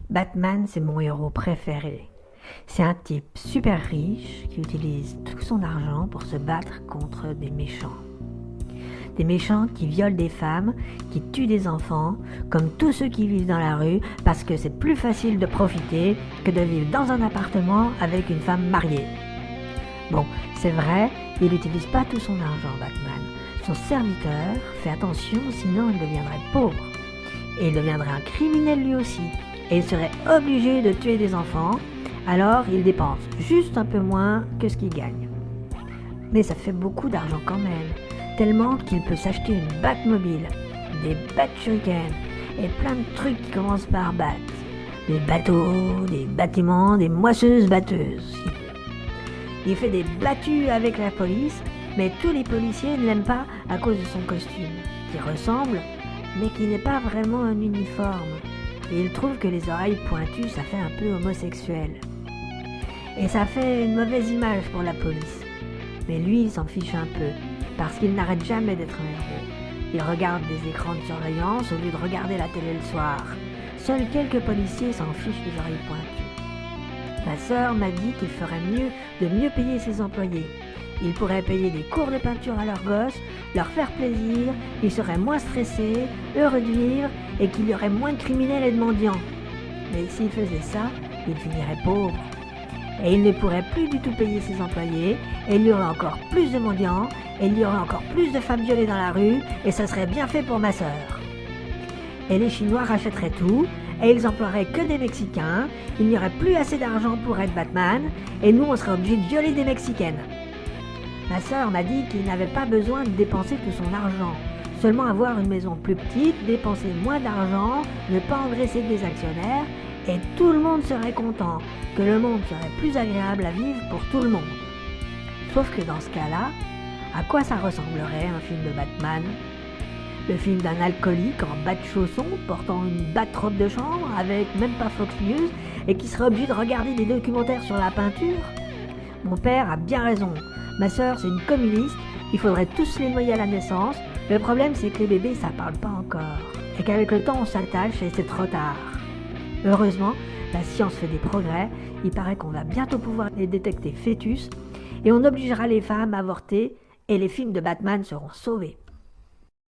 Batman, c'est mon héros préféré. C'est un type super riche qui utilise tout son argent pour se battre contre des méchants. Des méchants qui violent des femmes, qui tuent des enfants, comme tous ceux qui vivent dans la rue, parce que c'est plus facile de profiter que de vivre dans un appartement avec une femme mariée. Bon, c'est vrai, il n'utilise pas tout son argent, Batman. Son serviteur fait attention, sinon il deviendrait pauvre. Et il deviendrait un criminel lui aussi. Et il serait obligé de tuer des enfants, alors il dépense juste un peu moins que ce qu'il gagne. Mais ça fait beaucoup d'argent quand même, tellement qu'il peut s'acheter une Batmobile, des Bat-Shuriken et plein de trucs qui commencent par Bat. Des bateaux, des bâtiments, des moisseuses-batteuses. Il fait des battues avec la police, mais tous les policiers ne l'aiment pas à cause de son costume, qui ressemble, mais qui n'est pas vraiment un uniforme. Et il trouve que les oreilles pointues, ça fait un peu homosexuel. Et ça fait une mauvaise image pour la police. Mais lui, il s'en fiche un peu, parce qu'il n'arrête jamais d'être un héros. Il regarde des écrans de surveillance au lieu de regarder la télé le soir. Seuls quelques policiers s'en fichent des oreilles pointues. Ma sœur m'a dit qu'il ferait mieux de mieux payer ses employés. Il pourrait payer des cours de peinture à leurs gosses, leur faire plaisir, ils seraient moins stressés, heureux de vivre et qu'il y aurait moins de criminels et de mendiants. Mais s'il faisait ça, il finirait pauvre. Et il ne pourrait plus du tout payer ses employés, et il y aurait encore plus de mendiants, et il y aurait encore plus de femmes violées dans la rue, et ça serait bien fait pour ma sœur. Et les Chinois rachèteraient tout, et ils emploieraient que des Mexicains, il n'y aurait plus assez d'argent pour être Batman, et nous on serait obligés de violer des Mexicaines. Ma sœur m'a dit qu'il n'avait pas besoin de dépenser tout son argent, seulement avoir une maison plus petite, dépenser moins d'argent, ne pas engraisser des actionnaires, et tout le monde serait content, que le monde serait plus agréable à vivre pour tout le monde. Sauf que dans ce cas-là, à quoi ça ressemblerait un film de Batman ? Le film d'un alcoolique en bas de chaussons, portant une batte-robe de chambre, avec même pas Fox News, et qui serait obligé de regarder des documentaires sur la peinture ? Mon père a bien raison. Ma sœur, c'est une communiste, il faudrait tous les noyer à la naissance. Le problème, c'est que les bébés, ça parle pas encore. Et qu'avec le temps, on s'attache et c'est trop tard. Heureusement, la science fait des progrès. Il paraît qu'on va bientôt pouvoir les détecter fœtus. Et on obligera les femmes à avorter et les films de Batman seront sauvés.